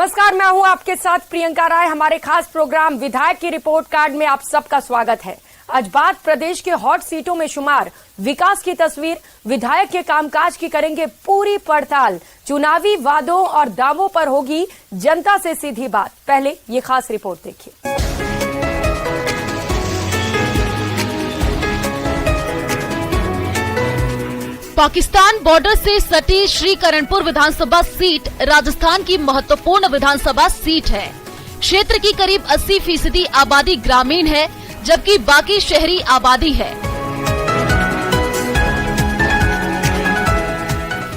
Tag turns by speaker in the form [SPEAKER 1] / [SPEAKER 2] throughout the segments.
[SPEAKER 1] नमस्कार, मैं हूं आपके साथ प्रियंका राय। हमारे खास प्रोग्राम विधायक की रिपोर्ट कार्ड में आप सबका स्वागत है। आज बात प्रदेश के हॉट सीटों में शुमार विकास की तस्वीर, विधायक के कामकाज की करेंगे पूरी पड़ताल। चुनावी वादों और दावों पर होगी जनता से सीधी बात। पहले ये खास रिपोर्ट देखिए।
[SPEAKER 2] पाकिस्तान बॉर्डर से सटी श्रीकरणपुर विधानसभा सीट राजस्थान की महत्वपूर्ण विधानसभा सीट है। क्षेत्र की करीब 80% आबादी ग्रामीण है, जबकि बाकी शहरी आबादी है।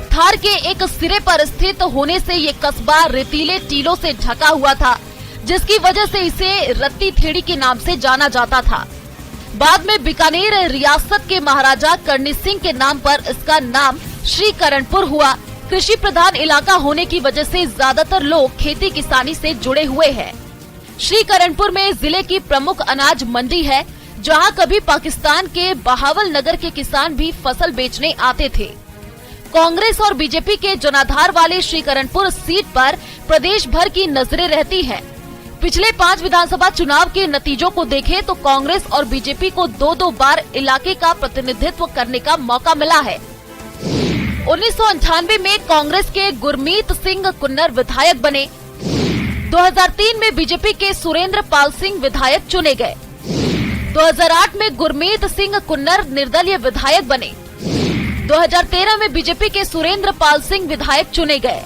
[SPEAKER 2] थार के एक सिरे पर स्थित होने से ये कस्बा रेतीले टीलों से ढका हुआ था, जिसकी वजह से इसे रत्ती थेड़ी के नाम से जाना जाता था। बाद में बीकानेर रियासत के महाराजा करणी सिंह के नाम पर इसका नाम श्रीकरणपुर हुआ। कृषि प्रधान इलाका होने की वजह से ज्यादातर लोग खेती किसानी से जुड़े हुए हैं। श्रीकरणपुर में जिले की प्रमुख अनाज मंडी है, जहां कभी पाकिस्तान के बहावल नगर के किसान भी फसल बेचने आते थे। कांग्रेस और बीजेपी के जनाधार वाले श्रीकरणपुर सीट पर प्रदेश भर की नजरें रहती हैं। पिछले 5 विधानसभा चुनाव के नतीजों को देखें तो कांग्रेस और बीजेपी को 2-2 बार इलाके का प्रतिनिधित्व करने का मौका मिला है। 1998 में कांग्रेस के गुरमीत सिंह कुन्नर विधायक बने। 2003 में बीजेपी के सुरेंद्र पाल सिंह विधायक चुने गए। 2008 में गुरमीत सिंह कुन्नर निर्दलीय विधायक बने। 2013 में बीजेपी के सुरेंद्र पाल सिंह विधायक चुने गए।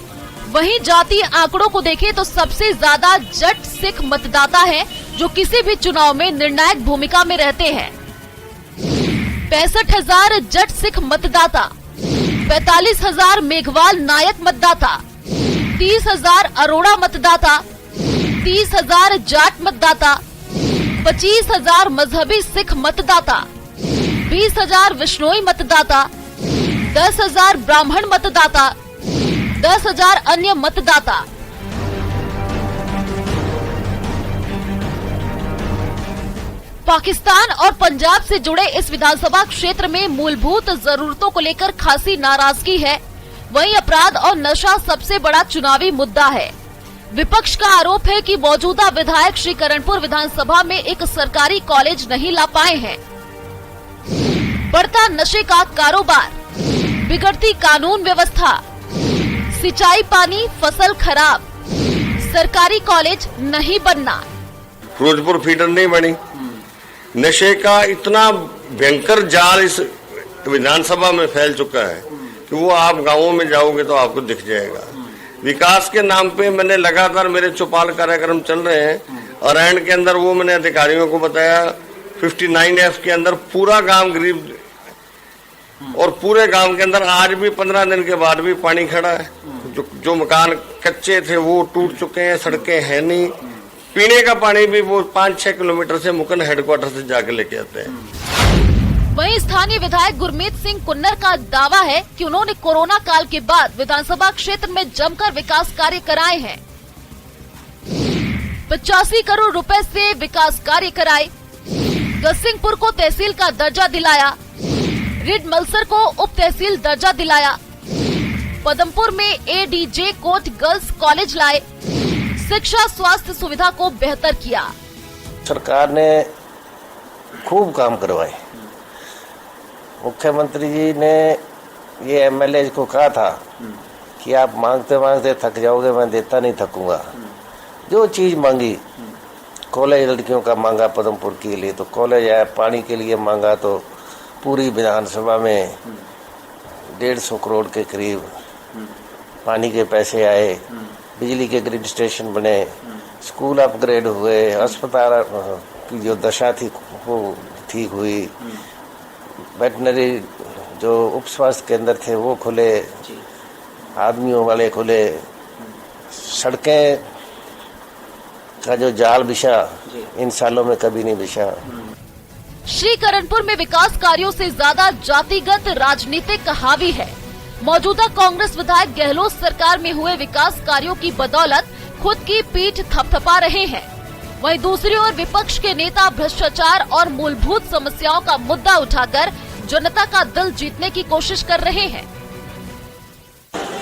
[SPEAKER 2] वहीं जातीय आंकड़ों को देखें तो सबसे ज्यादा जट सिख मतदाता हैं, जो किसी भी चुनाव में निर्णायक भूमिका में रहते हैं। 65,000 जट सिख मतदाता, 45,000 मेघवाल नायक मतदाता, 30,000 अरोड़ा मतदाता, 30,000 जाट मतदाता, 25,000 मजहबी सिख मतदाता, 20,000 विश्नोई मतदाता, 10,000 ब्राह्मण मतदाता, 10,000 अन्य मतदाता। पाकिस्तान और पंजाब से जुड़े इस विधानसभा क्षेत्र में मूलभूत जरूरतों को लेकर खासी नाराजगी है। वहीं अपराध और नशा सबसे बड़ा चुनावी मुद्दा है। विपक्ष का आरोप है कि मौजूदा विधायक श्रीकरणपुर विधानसभा में एक सरकारी कॉलेज नहीं ला पाए हैं। बढ़ता नशे का कारोबार, बिगड़ती कानून व्यवस्था, सिंचाई पानी, फसल खराब, सरकारी कॉलेज नहीं बनना।
[SPEAKER 3] फिरोजपुर फीडर नहीं बनी। नशे का इतना भयंकर जाल इस विधानसभा में फैल चुका है कि वो आप गांवों में जाओगे तो आपको दिख जाएगा। विकास के नाम पे मैंने लगातार मेरे चौपाल कार्यक्रम चल रहे हैं और एंड के अंदर वो मैंने अधिकारियों को बताया 59F के अंदर पूरा गांव गरीब और पूरे गांव के अंदर आज भी 15 दिन के बाद भी पानी खड़ा है। जो मकान कच्चे थे वो टूट चुके हैं, सड़कें हैं नहीं। पीने का पानी भी वो 5-6 किलोमीटर से मुकन हेडक्वार्टर से जाके लेके आते हैं।
[SPEAKER 2] वहीं स्थानीय विधायक गुरमीत सिंह कुन्नर का दावा है कि उन्होंने कोरोना काल के बाद विधानसभा क्षेत्र में जमकर विकास कार्य कराए हैं। 85 करोड़ रुपए से विकास कार्य कराए। गसिंगपुर को तहसील का दर्जा दिलाया। रिड मलसर को उप तहसील दर्जा दिलाया। पदमपुर में ADJ कोट गर्ल्स कॉलेज लाए। शिक्षा स्वास्थ्य सुविधा को बेहतर किया।
[SPEAKER 4] सरकार ने खूब काम करवाए। मुख्यमंत्री जी ने ये MLA को कहा था कि आप मांगते मांगते थक जाओगे, मैं देता नहीं थकूंगा। जो चीज मांगी, कॉलेज लड़कियों का मांगा पदमपुर के लिए तो कॉलेज आया, पानी के लिए मांगा तो पूरी विधानसभा में 150 करोड़ के करीब पानी के पैसे आए। बिजली के ग्रिड स्टेशन बने, स्कूल अपग्रेड हुए, अस्पताल की जो दशा थी वो ठीक हुई, वेटनरी जो उप स्वास्थ्य केंद्र थे वो खुले, आदमियों वाले खुले, सड़कें का जो जाल बिछा इन सालों में कभी नहीं बिछा।
[SPEAKER 2] श्रीकरणपुर में विकास कार्यों से ज्यादा जातिगत राजनीतिक हावी है। मौजूदा कांग्रेस विधायक गहलोत सरकार में हुए विकास कार्यों की बदौलत खुद की पीठ थपथपा रहे हैं। वहीं दूसरी ओर विपक्ष के नेता भ्रष्टाचार और मूलभूत समस्याओं का मुद्दा उठाकर जनता का दिल जीतने की कोशिश कर रहे हैं।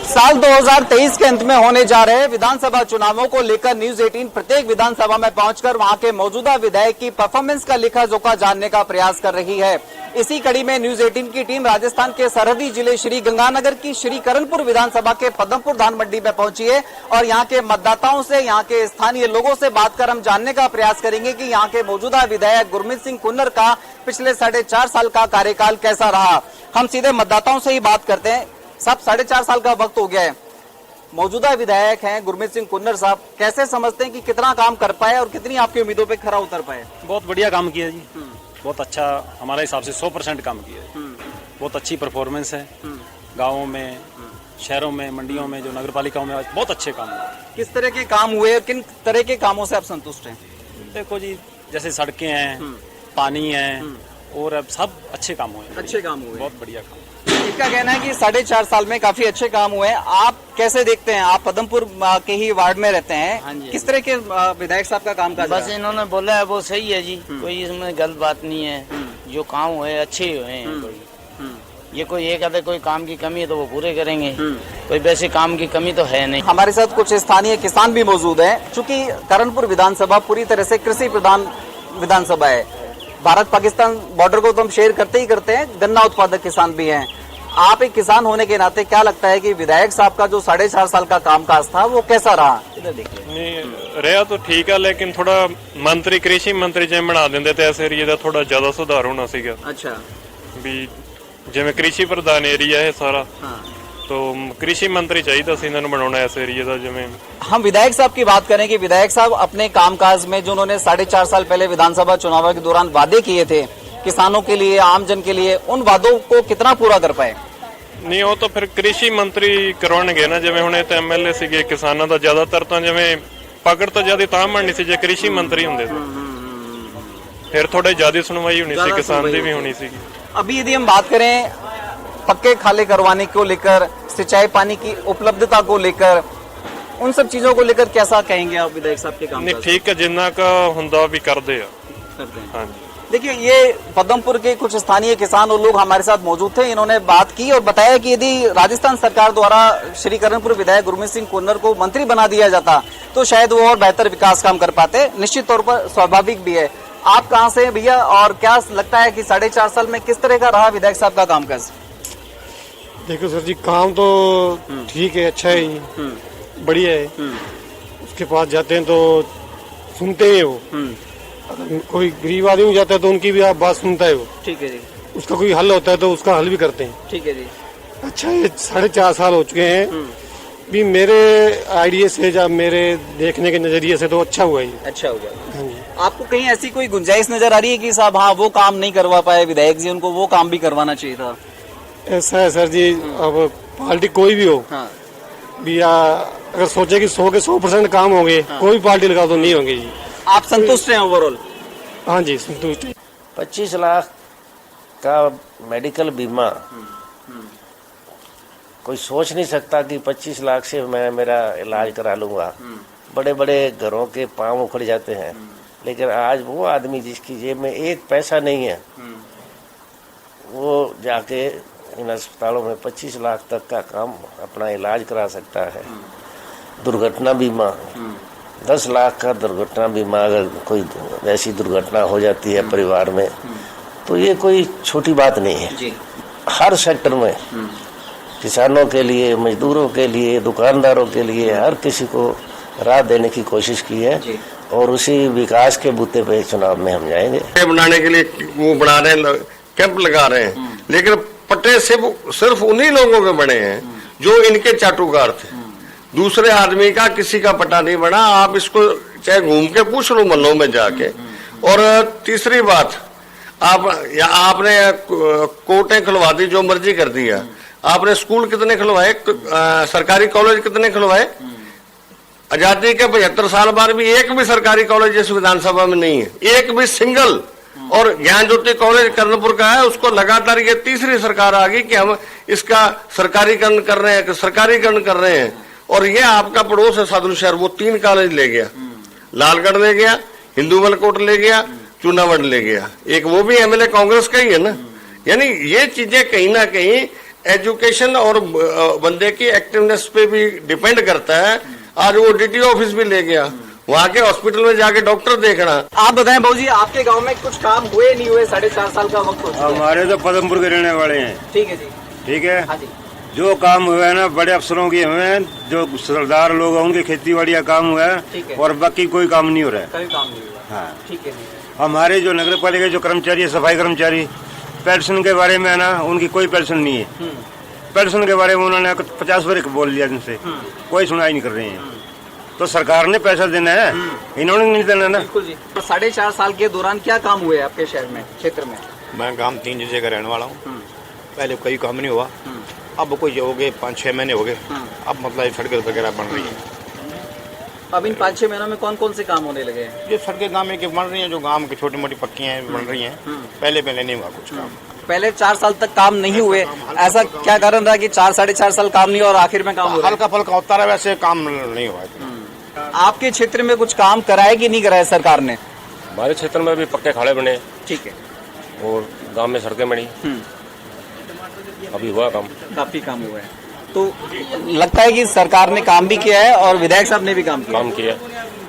[SPEAKER 5] साल 2023 के अंत में होने जा रहे विधानसभा चुनावों को लेकर न्यूज 18 प्रत्येक विधानसभा में पहुंचकर वहां के मौजूदा विधायक की परफॉर्मेंस का लेखा जोखा जानने का प्रयास कर रही है। इसी कड़ी में न्यूज 18 की टीम राजस्थान के सरहदी जिले श्री गंगानगर की श्री करणपुर विधानसभा के पदमपुर धान मंडी में पहुंची है और यहाँ के मतदाताओं से, यहाँ के स्थानीय लोगों से बात कर हम जानने का प्रयास करेंगे कि यहाँ के मौजूदा विधायक गुरमीत सिंह कुन्नर का पिछले 4.5 साल का कार्यकाल कैसा रहा। हम सीधे मतदाताओं से ही बात करते हैं। साहब, 4.5 साल का वक्त हो गया है, मौजूदा विधायक हैं गुरमीत सिंह कुन्नर साहब, कैसे समझते हैं कि कितना काम कर पाए और कितनी आपकी उम्मीदों पे खरा उतर पाए?
[SPEAKER 6] बहुत बढ़िया काम किया जी, बहुत अच्छा, हमारे हिसाब से 100% काम किया है। बहुत अच्छी परफॉर्मेंस है, गाँवों में, शहरों में, मंडियों में, जो नगर पालिकाओं में बहुत अच्छे काम हुए।
[SPEAKER 5] किस तरह के काम हुए और किन तरह के कामों से आप संतुष्ट हैं?
[SPEAKER 6] देखो जी, जैसे सड़कें हैं, पानी है और अब सब अच्छे काम हुए।
[SPEAKER 5] अच्छे काम हुए,
[SPEAKER 6] बहुत बढ़िया काम।
[SPEAKER 5] इनका कहना है कि 4.5 साल में काफी अच्छे काम हुए। आप कैसे देखते हैं? आप पदमपुर के ही वार्ड में रहते हैं।
[SPEAKER 7] हाँ जी।
[SPEAKER 5] किस तरह के विधायक साहब का काम काज
[SPEAKER 7] बस इन्होंने बोला है वो सही है जी, कोई इसमें गलत बात नहीं है। जो काम हुए अच्छे हुए हैं। कोई ये कोई एक आधे कोई काम की कमी है तो वो पूरे करेंगे, कोई वैसे काम की कमी तो है नहीं।
[SPEAKER 5] हमारे साथ कुछ स्थानीय किसान भी मौजूद हैं। चूंकि करणपुर विधानसभा पूरी तरह से कृषि प्रधान विधानसभा है, भारत पाकिस्तान बॉर्डर को तो हम शेयर करते ही करते हैं, गन्ना उत्पादक किसान भी हैं। आप एक किसान होने के नाते क्या लगता है कि विधायक साहब का जो 4.5 साल का कामकाज था वो कैसा रहा? इधर देखिए।
[SPEAKER 8] नहीं रहा तो ठीक है, लेकिन थोड़ा मंत्री, कृषि मंत्री जिवें बना देंगे तो इस एरिया का थोड़ा ज्यादा सुधार होना सीगा।
[SPEAKER 5] अच्छा,
[SPEAKER 8] भी जिवें कृषि प्रधान एरिया है सारा, तो कृषि मंत्री चाहिए सी इन्होंने बनाना इस एरिया का। जिवें
[SPEAKER 5] हम विधायक साहब की बात करें कि विधायक साहब अपने कामकाज में जो उन्होंने 4.5 साल पहले विधानसभा चुनाव के दौरान वादे किए थे किसानों के लिए, आमजन के लिए, उन वादों को कितना पूरा कर पाए?
[SPEAKER 8] नहीं, वो तो फिर कृषि मंत्री करवाएंगे ना। जिवें हुणे तो MLA सीगे किसानों का ज्यादातर, तो जिवें पकड़ तो ज्यादा तां बननी सी जे कृषि मंत्री होंदे फिर थोड़ी ज्यादा सुनवाई होनी सी, किसान की भी होनी सी।
[SPEAKER 5] अभी यदि हम बात करें पक्के खाले करवाने को लेकर, सिंचाई पानी की उपलब्धता को लेकर, उन सब चीजों को लेकर कैसा कहेंगे आप विधायक साहब के काम?
[SPEAKER 8] नहीं ठीक है, जिन्ना का हुंदा भी करते हैं। हाँ जी।
[SPEAKER 5] देखिए, ये पदमपुर के कुछ स्थानीय किसान और लोग हमारे साथ मौजूद थे। इन्होंने बात की और बताया कि यदि राजस्थान सरकार द्वारा श्री करणपुर विधायक गुरमीत सिंह कुन्नर को मंत्री बना दिया जाता तो शायद वो और बेहतर विकास काम कर पाते। निश्चित तौर पर स्वाभाविक भी है। आप कहाँ से हैं भैया, और क्या लगता है कि 4.5 साल में किस तरह का रहा विधायक साहब का कामकाज?
[SPEAKER 9] देखो सर जी, काम तो ठीक है, अच्छा है, बढ़िया है। उसके पास जाते हैं तो सुनते हैं वो। अगर कोई गरीब आदमी जाता है तो उनकी भी आप बात सुनता है वो।
[SPEAKER 5] ठीक है जी।
[SPEAKER 9] उसका कोई हल होता है तो उसका हल भी करते हैं।
[SPEAKER 5] ठीक है जी।
[SPEAKER 9] अच्छा, ये 4.5 साल हो चुके हैं भी। मेरे आइडिया से या मेरे देखने के नजरिए से तो अच्छा हुआ ही।
[SPEAKER 5] अच्छा हुआ। आपको कहीं ऐसी कोई गुंजाइश नजर आ रही है कि साहब हाँ वो काम नहीं करवा पाए विधायक जी, उनको वो काम भी करवाना चाहिए था?
[SPEAKER 9] ऐसा है सर जी, अब पार्टी कोई भी हो भी, अगर सोचे कि 100 के 100% काम होंगे, कोई पार्टी लगा तो नहीं होंगे जी।
[SPEAKER 5] आप संतुष्ट हैं ओवरऑल?
[SPEAKER 9] हाँ जी, संतुष्ट है।
[SPEAKER 4] 25 लाख का मेडिकल बीमा, कोई सोच नहीं सकता कि 25 लाख से मैं मेरा इलाज करा लूंगा। बड़े बड़े घरों के पांव उखड़ जाते हैं, लेकिन आज वो आदमी जिसकी जेब में एक पैसा नहीं है, वो जाके इन अस्पतालों में 25 लाख तक का काम अपना इलाज करा सकता है। दुर्घटना बीमा 10 लाख का दुर्घटना बीमा, अगर कोई ऐसी दुर्घटना हो जाती है परिवार में तो ये कोई छोटी बात नहीं है जी। हर सेक्टर में, किसानों के लिए, मजदूरों के लिए, दुकानदारों के लिए, हर किसी को राहत देने की कोशिश की है और उसी विकास के बूते पे चुनाव में हम जाएंगे।
[SPEAKER 3] बनाने के लिए वो बना रहे हैं, कैंप लगा रहे हैं, लेकिन पट्टे सिर्फ उन्हीं लोगों के बने हैं जो इनके चाटुकार थे। दूसरे आदमी का किसी का पट्टा नहीं बना। आप इसको चाहे घूम के पूछ लो मोहल्लों में जाके। और तीसरी बात, आपने कोर्टें खुलवा दी, जो मर्जी कर दिया। आपने स्कूल कितने खुलवाए, सरकारी कॉलेज कितने खुलवाए? आजादी के 75 साल बाद भी एक भी सरकारी कॉलेज इस विधानसभा में नहीं है, एक भी सिंगल। और ज्ञान ज्योति कॉलेज कर्णपुर का है, उसको लगातार ये तीसरी सरकार आ गई कि हम इसका सरकारीकरण कर रहे हैं, सरकारीकरण कर रहे हैं। और ये आपका पड़ोस है साधु शहर, वो 3 कॉलेज ले गया, लालगढ़ ले गया, हिंदू कोट ले गया, चूनावड़ ले गया। एक वो भी MLA कांग्रेस का ही है ना। यानी ये चीजें कहीं ना कहीं एजुकेशन और बंदे की एक्टिवनेस पे भी डिपेंड करता है। आज वो डीटी ऑफिस भी ले गया, वहाँ के हॉस्पिटल में जाके डॉक्टर देखना।
[SPEAKER 5] आप बताएं बाबू जी, आपके गांव में कुछ काम हुए नहीं हुए 4.5 साल का वक्त हो चुका है?
[SPEAKER 10] हमारे तो पदमपुर के रहने वाले हैं।
[SPEAKER 5] ठीक है जी।
[SPEAKER 10] ठीक है,
[SPEAKER 5] हाँ जी।
[SPEAKER 10] जो काम हुआ है ना बड़े अफसरों के हुए हैं, जो सरदार लोग हैं उनके खेती बाड़ी का काम हुआ
[SPEAKER 5] ठीक है।
[SPEAKER 10] है और बाकी कोई काम नहीं हो रहा है।
[SPEAKER 5] कोई काम नहीं हुआ।
[SPEAKER 10] हाँ,
[SPEAKER 5] ठीक है जी।
[SPEAKER 10] हमारे जो नगर पालिका जो कर्मचारी है, सफाई कर्मचारी, पेंशन के बारे में है ना, उनकी कोई पेंशन नहीं है। पेंशन के बारे में उन्होंने 50 बार बोल लिया, जिनसे कोई सुनाई नहीं कर रहे हैं। तो सरकार ने पैसा देना है, इन्होंने नहीं देना ना।
[SPEAKER 5] बिल्कुल जी। तो 4.5 साल के दौरान क्या काम हुए आपके शहर में, क्षेत्र में?
[SPEAKER 11] मैं गांव 3 जिले का रहने वाला हूँ। पहले कोई काम नहीं हुआ, अब कोई हो गए 5-6 महीने हो गए, अब मतलब सड़कें वगैरह बन रही है।
[SPEAKER 5] अब इन 5-6 महीनों में कौन कौन से काम होने लगे हैं?
[SPEAKER 11] ये सड़कें गाँव में बन रही हैं, जो गाँव की छोटी मोटी पक्की हैं बन रही हैं। पहले नहीं हुआ कुछ काम।
[SPEAKER 5] पहले 4 साल तक काम नहीं हुए, ऐसा क्या कारण रहा कि 4-4.5 साल काम नहीं हुआ और आखिर में काम हुआ?
[SPEAKER 11] हल्का फुल्का होता रहा, वैसे काम नहीं हुआ।
[SPEAKER 5] आपके क्षेत्र में कुछ काम कराए कि नहीं कराए सरकार ने?
[SPEAKER 12] हमारे क्षेत्र में भी पक्के खाड़े बने।
[SPEAKER 5] ठीक है।
[SPEAKER 12] और गांव में सड़कें बनी। अभी हुआ काम,
[SPEAKER 5] काफी काम हुआ है। तो लगता है कि सरकार ने काम भी किया है और विधायक साहब ने भी काम किया।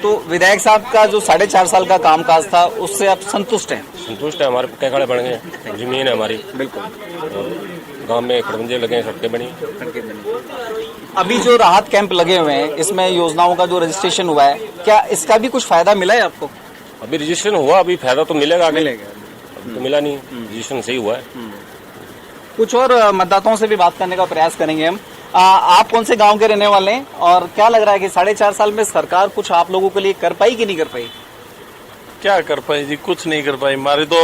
[SPEAKER 5] तो विधायक साहब का जो 4.5 साल का कामकाज था, उससे आप संतुष्ट हैं?
[SPEAKER 12] संतुष्ट है, हमारे पक्के खाड़े बन गए, जमीन है हमारी।
[SPEAKER 5] बिल्कुल।
[SPEAKER 12] गांव में खड़बंजे लगे, सड़कें बनी।
[SPEAKER 5] अभी जो राहत कैंप लगे हुए हैं, इसमें योजनाओं का जो रजिस्ट्रेशन हुआ है, क्या इसका भी कुछ फायदा मिला है आपको?
[SPEAKER 12] अभी रजिस्ट्रेशन हुआ, अभी फायदा तो मिलेगा आगे। अभी तो मिला नहीं, रजिस्ट्रेशन सही हुआ है।
[SPEAKER 5] कुछ और मतदाताओं से भी बात करने का प्रयास करेंगे हम। आप कौन से गांव के रहने वाले हैं और क्या लग रहा है कि 4.5 साल में सरकार कुछ आप लोगों के लिए कर पाई कि नहीं कर पाई?
[SPEAKER 13] क्या कर पाई जी, कुछ नहीं कर पाई। हमारे तो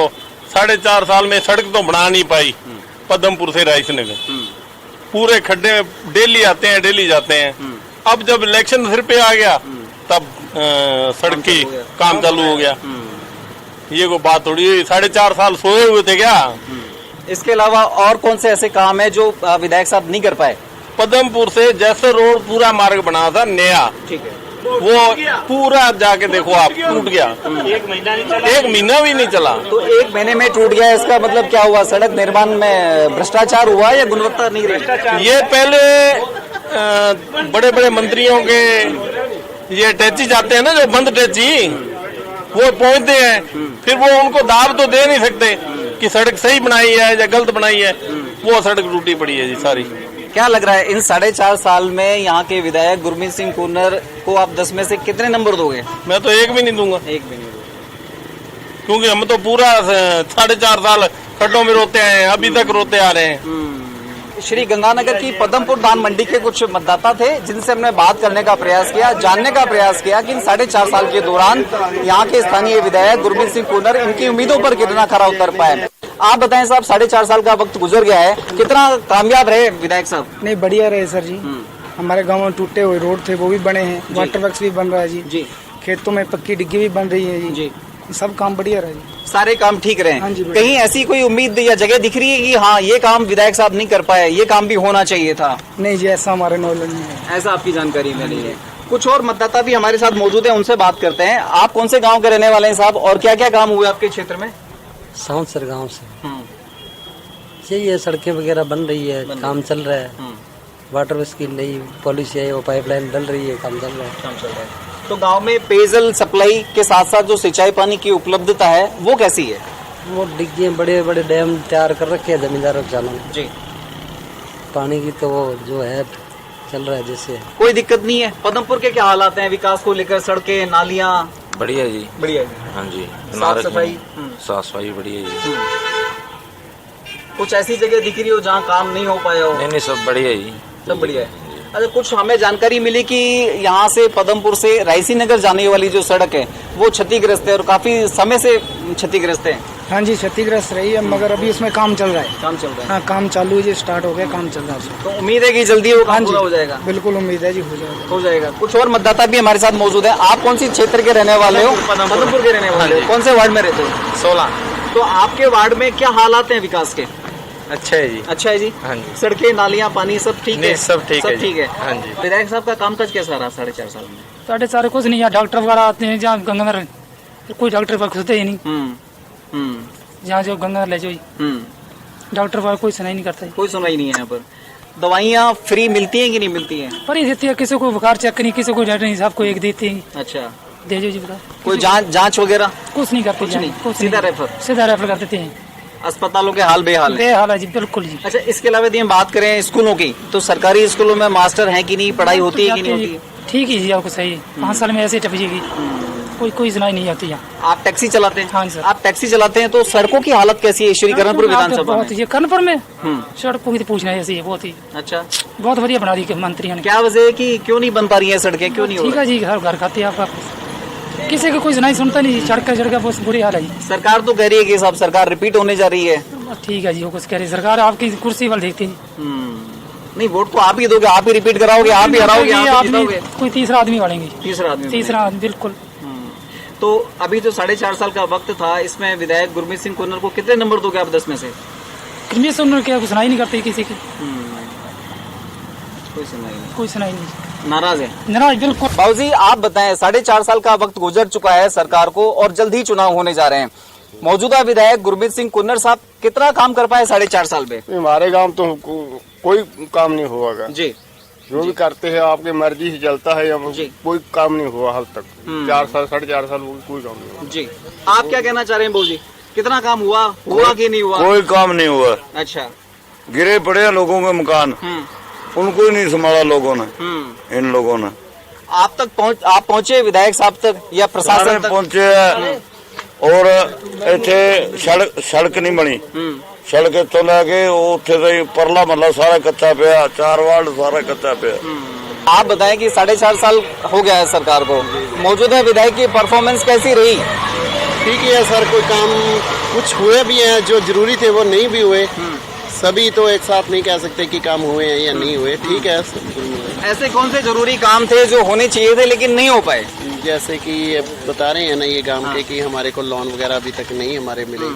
[SPEAKER 13] 4.5 साल में सड़क तो बना नहीं पाई। पदमपुर से रायसनगर पूरे खड्डे डेली आते हैं, डेली जाते हैं। अब जब इलेक्शन सिर पे आ गया, तब सड़क की काम चालू हो गया। ये को बात थोड़ी, 4.5 साल सोए हुए थे क्या?
[SPEAKER 5] इसके अलावा और कौन से ऐसे काम है जो विधायक साहब नहीं कर पाए?
[SPEAKER 13] पदमपुर से जैसे रोड पूरा मार्ग बना था नया,
[SPEAKER 5] ठीक है,
[SPEAKER 13] वो पूरा जाके देखो आप, टूट गया। 1 महीना भी नहीं चला।
[SPEAKER 5] तो 1 महीने में टूट गया, इसका मतलब क्या हुआ? सड़क निर्माण में भ्रष्टाचार हुआ या गुणवत्ता नहीं रही?
[SPEAKER 13] ये पहले बड़े बड़े मंत्रियों के ये टैची जाते हैं ना, जो बंद टैची, वो पहुंचते हैं, फिर वो उनको दाव तो दे नहीं सकते कि सड़क सही बनाई है या गलत बनाई है। वो सड़क टूटी पड़ी है जी सारी।
[SPEAKER 5] क्या लग रहा है इन 4.5 साल में यहाँ के विधायक गुरमीत सिंह कूनर को आप 10 में से कितने नंबर दोगे?
[SPEAKER 13] मैं तो 1 भी नहीं दूंगा।
[SPEAKER 5] 1 भी नहीं दूंगा,
[SPEAKER 13] क्योंकि हम तो पूरा 4.5 साल खड्डों में रोते आए हैं, अभी तक रोते आ रहे हैं।
[SPEAKER 5] श्री गंगानगर की पदमपुर धान मंडी के कुछ मतदाता थे, जिनसे हमने बात करने का प्रयास किया, जानने का प्रयास किया कि इन 4.5 साल के दौरान यहाँ के स्थानीय विधायक गुरमीत सिंह कूनर इनकी उम्मीदों पर कितना खरा उतर पाए। आप बताएं साहब, 4.5 साल का वक्त गुजर गया है, कितना कामयाब रहे विधायक साहब?
[SPEAKER 14] नहीं, बढ़िया रहे सर जी। हमारे गांव में टूटे हुए रोड थे, वो भी बने हैं। वाटर वर्क्स भी बन रहा है जी। खेतों में पक्की डिग्गी भी बन रही है जी। सब काम बढ़िया रहे जी।
[SPEAKER 5] सारे काम ठीक रहे।
[SPEAKER 14] हाँ जी।
[SPEAKER 5] कहीं ऐसी कोई उम्मीद या जगह दिख रही है कि हाँ ये काम विधायक साहब नहीं कर पाए, ये काम भी होना चाहिए था?
[SPEAKER 14] नहीं जी, ऐसा हमारे नॉलेज नहीं है।
[SPEAKER 5] ऐसा आपकी जानकारी में नहीं है। कुछ और मतदाता भी हमारे साथ मौजूद है, उनसे बात करते हैं। आप कौन से गाँव के रहने वाले हैं साहब और क्या क्या काम हुए आपके क्षेत्र में?
[SPEAKER 15] साउंसर गांव से। यही है, सड़कें वगैरह बन रही है, काम चल रहा है। वाटर वर्क्स की नई पॉलिसी है, वो पाइपलाइन डल रही है, काम चल रहा है।
[SPEAKER 5] तो गांव में पेयजल सप्लाई के साथ साथ जो सिंचाई पानी की उपलब्धता है वो कैसी है?
[SPEAKER 15] वो डिग्गी बड़े बड़े डैम तैयार कर रखे हैं जमींदारों के जाना
[SPEAKER 5] जी।
[SPEAKER 15] पानी की तो वो जो है चल रहा है, जैसे
[SPEAKER 5] कोई दिक्कत नहीं है। पदमपुर के क्या हालात हैं विकास को लेकर? सड़कें, नालियाँ?
[SPEAKER 16] बढ़िया जी।
[SPEAKER 5] बढ़िया जी।
[SPEAKER 16] हाँ जी।
[SPEAKER 5] साफ सफाई?
[SPEAKER 16] साफ सफाई बढ़िया जी।
[SPEAKER 5] कुछ ऐसी जगह दिख रही हो जहाँ काम नहीं हो पाया हो?
[SPEAKER 16] नहीं, सब बढ़िया जी।
[SPEAKER 5] सब बढ़िया है। अच्छा, कुछ हमें जानकारी मिली कि यहाँ से पदमपुर से रायसी नगर जाने वाली जो सड़क है वो क्षतिग्रस्त है और काफी समय से क्षतिग्रस्त है।
[SPEAKER 14] हाँ जी, क्षतिग्रस्त रही है, मगर अभी उसमें काम चल रहा है।
[SPEAKER 5] काम चल रहा है?
[SPEAKER 14] हाँ, काम चालू है जी, स्टार्ट हो गया, काम चल रहा है।
[SPEAKER 5] तो उम्मीद है कि जल्दी वो काम पूरा हो जाएगा?
[SPEAKER 14] बिल्कुल उम्मीद है जी, हो जाएगा।
[SPEAKER 5] हो जाएगा। कुछ और मतदाता भी हमारे साथ मौजूद है। आप कौन सी क्षेत्र के रहने वाले हो? पदमपुर के रहने वाले हो। कौन से वार्ड में रहते हो?
[SPEAKER 16] 16।
[SPEAKER 5] तो आपके वार्ड में क्या हालात हैं विकास के?
[SPEAKER 16] अच्छा है जी।
[SPEAKER 5] अच्छा है जी।
[SPEAKER 16] हाँ जी।
[SPEAKER 5] सड़कें, नालियाँ, पानी सब ठीक है?
[SPEAKER 16] सब ठीक है।
[SPEAKER 5] सब ठीक है।
[SPEAKER 16] हाँ जी।
[SPEAKER 5] विधायक साहब का कामकाज कैसा रहा 4.5 साल में?
[SPEAKER 14] 4.5 कुछ नहीं, यहाँ डॉक्टर वगैरह आते हैं, जहाँ गंगानगर कोई डॉक्टर पर घुसते ही नहीं। जहाँ जो गंगानगर ले जाओ, डॉक्टर वाला कोई सुनाई नहीं करता।
[SPEAKER 5] कोई सुनवाई नहीं है यहाँ पर। दवाइयाँ फ्री मिलती हैं कि नहीं मिलती हैं?
[SPEAKER 14] फ्री देती है, किसी को बुखार चेक नहीं, किसी को डॉक्टर साहब को एक देते हैं।
[SPEAKER 5] अच्छा,
[SPEAKER 14] दे दो जी बता।
[SPEAKER 5] कोई जांच वगैरह
[SPEAKER 14] कुछ नहीं करते,
[SPEAKER 5] कुछ नहीं,
[SPEAKER 14] कुछ
[SPEAKER 5] सीधा
[SPEAKER 14] नहीं।
[SPEAKER 5] रेफर?
[SPEAKER 14] सीधा रेफर कर देते हैं।
[SPEAKER 5] अस्पतालों के हाल बेहाल है?
[SPEAKER 14] बेहाल है जी, बिल्कुल जी।
[SPEAKER 5] अच्छा, इसके अलावा यदि हम बात करें स्कूलों की, तो सरकारी स्कूलों में मास्टर हैं कि नहीं, पढ़ाई होती है कि नहीं होती है?
[SPEAKER 14] ठीक है जी, आपको सही है। 5 साल में ऐसे टपजेगी, कोई सुनाई नहीं आती यहाँ।
[SPEAKER 5] आप टैक्सी चलाते हैं?
[SPEAKER 14] हाँ सर।
[SPEAKER 5] आप टैक्सी चलाते हैं तो सड़कों की हालत कैसी है श्री करणपुर विधानसभा में?
[SPEAKER 14] ये कर्णपुर में सड़कों की तो पूछना है, ऐसी है बहुत ही।
[SPEAKER 5] अच्छा,
[SPEAKER 14] बहुत बढ़िया बना दी मंत्री ने।
[SPEAKER 5] क्या वजह है कि क्यों नहीं बन पा रही है सड़कें, क्यों नहीं हो
[SPEAKER 14] ठीक है जी, घर खाते हैं आपका, किसी को कोई सुनाई सुनता नहीं। सड़क बहुत बुरी हाल है जी।
[SPEAKER 5] सरकार तो कह रही है कि साहब सरकार रिपीट होने जा रही है।
[SPEAKER 14] ठीक है जी, वो कुछ कह रही सरकार, आपकी कुर्सी वाल देखती है।
[SPEAKER 5] नहीं, वोट तो आप ही दोगे, आप ही रिपीट कराओगे, आप ही हराओगे, आप ही जीतोगे।
[SPEAKER 14] कोई तीसरा आदमी वालेंगे।
[SPEAKER 5] तीसरा
[SPEAKER 14] आदमी बिल्कुल।
[SPEAKER 5] तो अभी जो 4.5 साल का वक्त था, इसमें विधायक गुरमीत सिंह कुन्नर को कितने नंबर दोगे आप 10 में से?
[SPEAKER 14] गुरमीत सिंह कुन्नर क्या सुनाई नहीं करते किसी की,
[SPEAKER 5] कोई सुनाई नहीं, नाराज है?
[SPEAKER 14] नाराज बिल्कुल।
[SPEAKER 5] बाबूजी आप बताएं, 4.5 साल का वक्त गुजर चुका है सरकार को और जल्द ही चुनाव होने जा रहे हैं। मौजूदा विधायक गुरमीत सिंह कुन्नर साहब कितना काम कर पाए 4.5 साल में?
[SPEAKER 9] हमारे गांव तो कोई काम नहीं हुआ
[SPEAKER 5] जी।
[SPEAKER 9] जो भी करते हैं आपके मर्जी से चलता है, कोई काम नहीं हुआ हाल तक। 4 साल 4.5 साल कोई काम नहीं हुआ।
[SPEAKER 5] जी, आप क्या कहना चाह रहे हैं बाबूजी, कितना काम हुआ कि नहीं हुआ?
[SPEAKER 17] कोई काम नहीं हुआ।
[SPEAKER 5] अच्छा,
[SPEAKER 17] गिरे पड़े लोगों के मकान, उनको ही नहीं संभाला लोगों ने, इन लोगों ने।
[SPEAKER 5] आप पहुंचे विधायक साहब तक या प्रशासन तक?
[SPEAKER 17] पहुंचे और इतने सड़क नहीं बनी, सड़क तो लैके उथे परला मतलब सारा कच्चा पिया, 4 वार्ड सारा कच्चा पिया।
[SPEAKER 5] आप बताएं कि 4.5 साल हो गया है सरकार को, मौजूदा विधायक की परफॉर्मेंस कैसी रही?
[SPEAKER 18] ठीक है सर, कोई काम कुछ हुए भी हैं, जो जरूरी थे वो नहीं भी हुए। सभी तो एक साथ नहीं कह सकते कि काम हुए हैं या नहीं हुए। ठीक है,
[SPEAKER 5] ऐसे कौन से जरूरी काम थे जो होने चाहिए थे लेकिन नहीं हो पाए?
[SPEAKER 18] जैसे कि ये बता रहे हैं ना ये गांव के कि हमारे को लोन वगैरह अभी तक नहीं हमारे मिले,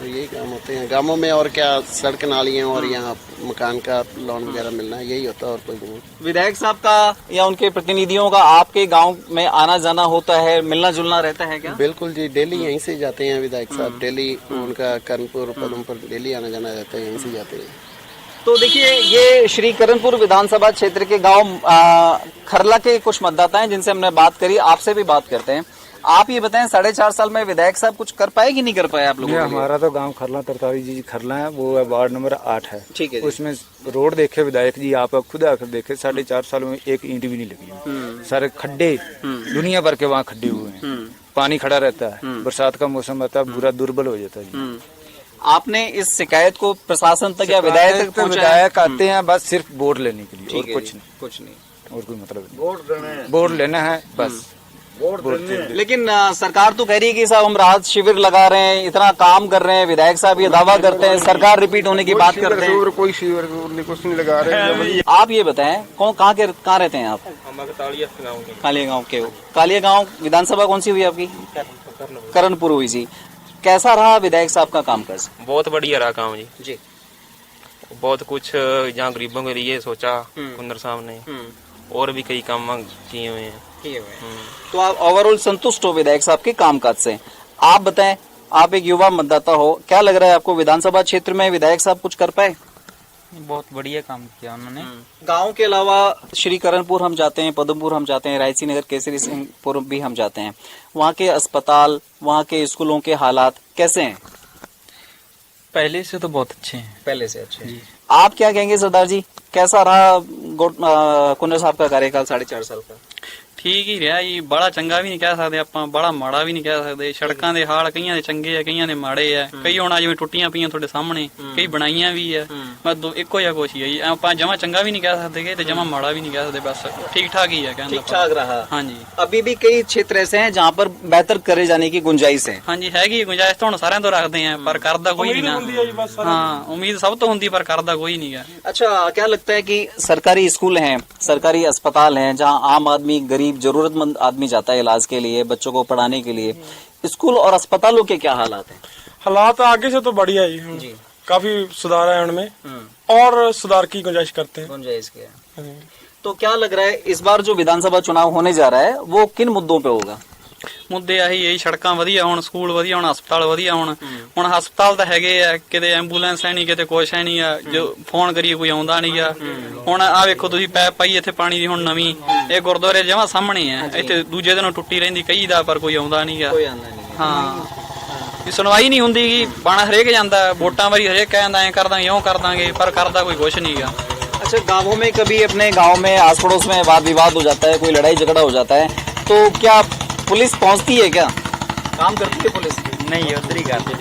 [SPEAKER 18] तो यही काम होते हैं गांवों में। और क्या, सड़क नालियां और यहाँ मकान का लोन वगैरह मिलना, यही होता है और कोई नहीं।
[SPEAKER 5] विधायक साहब का या उनके प्रतिनिधियों का आपके गांव में आना जाना होता है, मिलना जुलना रहता है क्या?
[SPEAKER 18] बिल्कुल जी, डेली यहीं से जाते हैं विधायक साहब, डेली उनका कर्णपुर पदमपुर डेली आना जाना रहता है, यहीं से जाते हैं।
[SPEAKER 5] तो देखिए, ये श्री करणपुर विधानसभा क्षेत्र के गांव खरला के कुछ मतदाता हैं जिनसे हमने बात करी, आपसे भी बात करते हैं। आप ये बताएं, 4.5 साल में विधायक साहब कुछ कर पाए कि नहीं कर पाए आप लोगों के लिए?
[SPEAKER 19] हमारा तो गांव खरला तरतारी जी खरला है, वो है वार्ड नंबर 8 है।
[SPEAKER 5] ठीक है,
[SPEAKER 19] उसमें रोड देखे विधायक जी, आप खुद आकर देखे, 4.5 साल में एक ईंट भी नहीं लगी। सारे खड्डे दुनिया भर के वहाँ खड्डे हुए हैं, पानी खड़ा रहता है, बरसात का मौसम आता है, पूरा दुर्बल हो जाता है।
[SPEAKER 5] आपने इस शिकायत को प्रशासन तक या विधायक तक पहुंचाया?
[SPEAKER 19] विधायक आते हैं बस सिर्फ वोट लेने के लिए, और कुछ नहीं, और कोई मतलब नहीं। वोट लेना है बस।
[SPEAKER 5] लेकिन सरकार तो कह रही है कि साहब हम राहत शिविर लगा रहे हैं, इतना काम कर रहे हैं, विधायक साहब ये दावा करते हैं, सरकार रिपीट होने की बात करते हैं।
[SPEAKER 9] कोई शिविर कुछ नहीं लगा रहे।
[SPEAKER 5] आप ये बताएं, कहाँ रहते हैं आप? कालिया गाँव के हो। कालिया गाँव विधानसभा कौन सी हुई आपकी? करणपुर हुई जी। कैसा रहा विधायक साहब का कामकाज?
[SPEAKER 12] बहुत बढ़िया रहा काम
[SPEAKER 5] जी।
[SPEAKER 12] बहुत कुछ यहाँ गरीबों के लिए सोचा कुन्नर साहब ने, और भी कई काम किए हुए हैं।
[SPEAKER 5] तो आप ओवरऑल संतुष्ट हो विधायक साहब के कामकाज से? आप बताएं, आप एक युवा मतदाता हो, क्या लग रहा है आपको, विधानसभा क्षेत्र में विधायक साहब कुछ कर पाए?
[SPEAKER 20] बहुत बढ़िया काम किया उन्होंने।
[SPEAKER 5] गांव के अलावा श्री करणपुर हम जाते हैं, पदमपुर हम जाते हैं, रायसी नगर, केसरी सिंहपुर भी हम जाते हैं। वहाँ के अस्पताल, वहाँ के स्कूलों के हालात कैसे हैं?
[SPEAKER 20] पहले से तो बहुत अच्छे हैं।
[SPEAKER 5] पहले से अच्छे हैं। आप क्या कहेंगे सरदार जी, कैसा रहा कुन्नर साहब का कार्यकाल 4.5 साल का?
[SPEAKER 20] ठीक ही रहा जी, बड़ा चंगा भी नहीं कह सकते ਆਪਾਂ, बड़ा माड़ा भी नहीं कह सकते। ਸੜਕਾਂ ਦੇ ਹਾਲ ਕਈਆਂ ਦੇ ਚੰਗੇ ਆ, ਕਈਆਂ ਦੇ ਮਾੜੇ ਆ, ਕਈ ਹੁਣ ਜਿਵੇਂ ਟੁੱਟੀਆਂ ਪਈਆਂ ਤੁਹਾਡੇ ਸਾਹਮਣੇ, ਕਈ ਬਣਾਈਆਂ ਵੀ ਆ, ਬਸ ਇੱਕੋ ਜਿਹਾ ਕੁਛ ਹੀ ਆ ਜੀ। ਆਪਾਂ ਜਮਾ ਚੰਗਾ ਵੀ ਨਹੀਂ ਕਹਿ ਸਕਦੇ ਤੇ ਜਮਾ ਮਾੜਾ भी नहीं कह सकते, बस ठीक ठाक ही है। कहना
[SPEAKER 5] ठीक ठाक रहा।
[SPEAKER 20] हाँ जी,
[SPEAKER 5] अभी भी कई क्षेत्र ऐसे हैं जहाँ पर बेहतर करे जाने की गुंजाइश है।
[SPEAKER 20] हाँ जी, हैगी गुंजाइश तो ਹੁਣ ਸਾਰਿਆਂ ਤੋਂ ਰੱਖਦੇ ਆ, ਪਰ ਕਰਦਾ ਕੋਈ नहीं ना। हाँ, उम्मीद सब तो होती पर करदा कोई नहीं है।
[SPEAKER 5] अच्छा, क्या लगता है कि सरकारी स्कूल हैं, सरकारी अस्पताल हैं, जहाँ आम आदमी, गरीब, जरूरतमंद आदमी जाता है इलाज के लिए, बच्चों को पढ़ाने के लिए, स्कूल और अस्पतालों के क्या हालात हैं?
[SPEAKER 9] हालात आगे से तो बढ़िया ही जी, काफी सुधार है उनमें, और सुधार की गुंजाइश करते हैं।
[SPEAKER 5] गुंजाइश किया। तो क्या लग रहा है इस बार जो विधानसभा चुनाव होने जा रहा है वो किन मुद्दों पे होगा?
[SPEAKER 20] ਮੁੱਦੇ ਆਹੀ ਹੈ, ਸੜਕਾਂ ਵਧੀਆ ਹੋਣ, ਸਕੂਲ ਵਧੀਆ ਹੋਣ, ਹਸਪਤਾਲ ਵਧੀਆ ਹੋਣ। ਹੁਣ ਹਸਪਤਾਲ ਤਾਂ ਹੈਗੇ ਆ, ਕਿਤੇ ਐਂਬੂਲੈਂਸ ਹੈ ਨਹੀਂ, ਕਿਤੇ ਕੁਛ ਹੈ ਨਹੀਂ ਆ, ਜੋ ਫੋਨ ਕਰੀਏ ਕੋਈ ਆਉਂਦਾ ਨਹੀਂ ਆ। ਹੁਣ ਆ ਵੇਖੋ ਤੁਸੀਂ ਪੈਪ ਪਾਈ ਇੱਥੇ ਪਾਣੀ ਦੀ ਹੁਣ ਨਵੀਂ, ਇਹ ਗੁਰਦੁਆਰੇ ਜਮਾਂ ਸਾਹਮਣੇ ਆ, ਇੱਥੇ ਦੂਜੇ ਦਿਨ ਟੁੱਟੀ ਰਹਿੰਦੀ ਕਈ ਦਾ, ਪਰ ਕੋਈ ਆਉਂਦਾ ਨਹੀਂ ਗਾ। ਹਾਂ, ਸੁਣਵਾਈ ਨਹੀਂ ਹੁੰਦੀ ਗੀ, ਬਾਣਾ ਹਰੇਕ ਜਾਂਦਾ, ਵੋਟਾਂ ਵਾਰੀ ਹਰੇਕ ਕਹਿੰਦਾ ਐ ਕਰ ਦਾਂਗੇ, ਇਉਂ ਕਰ ਦਾਂਗੇ, ਪਰ ਕਰਦਾ ਕੋਈ ਕੁਛ नहीं गा।
[SPEAKER 5] अच्छा, गांवों में कभी अपने गांव में आस पड़ोस में वाद विवाद हो जाता है, कोई लड़ाई झगड़ा हो जाता है, तो क्या पुलिस पहुंचती है? क्या काम करती है पुलिस? नहीं, उधर ही करती।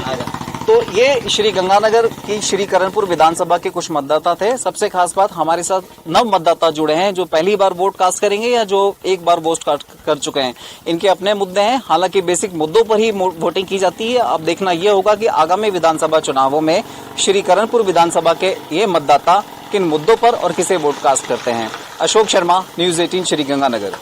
[SPEAKER 5] तो ये श्री गंगानगर की श्री करणपुर विधानसभा के कुछ मतदाता थे। सबसे खास बात, हमारे साथ नव मतदाता जुड़े हैं जो पहली बार वोट कास्ट करेंगे या जो एक बार वोट कास्ट कर चुके हैं। इनके अपने मुद्दे हैं, हालांकि बेसिक मुद्दों पर ही वोटिंग की जाती है। अब देखना यह होगा कि आगामी विधानसभा चुनावों में श्री करणपुर विधानसभा के ये मतदाता किन मुद्दों पर और किसे वोट कास्ट करते हैं। अशोक शर्मा, न्यूज 18 श्री गंगानगर।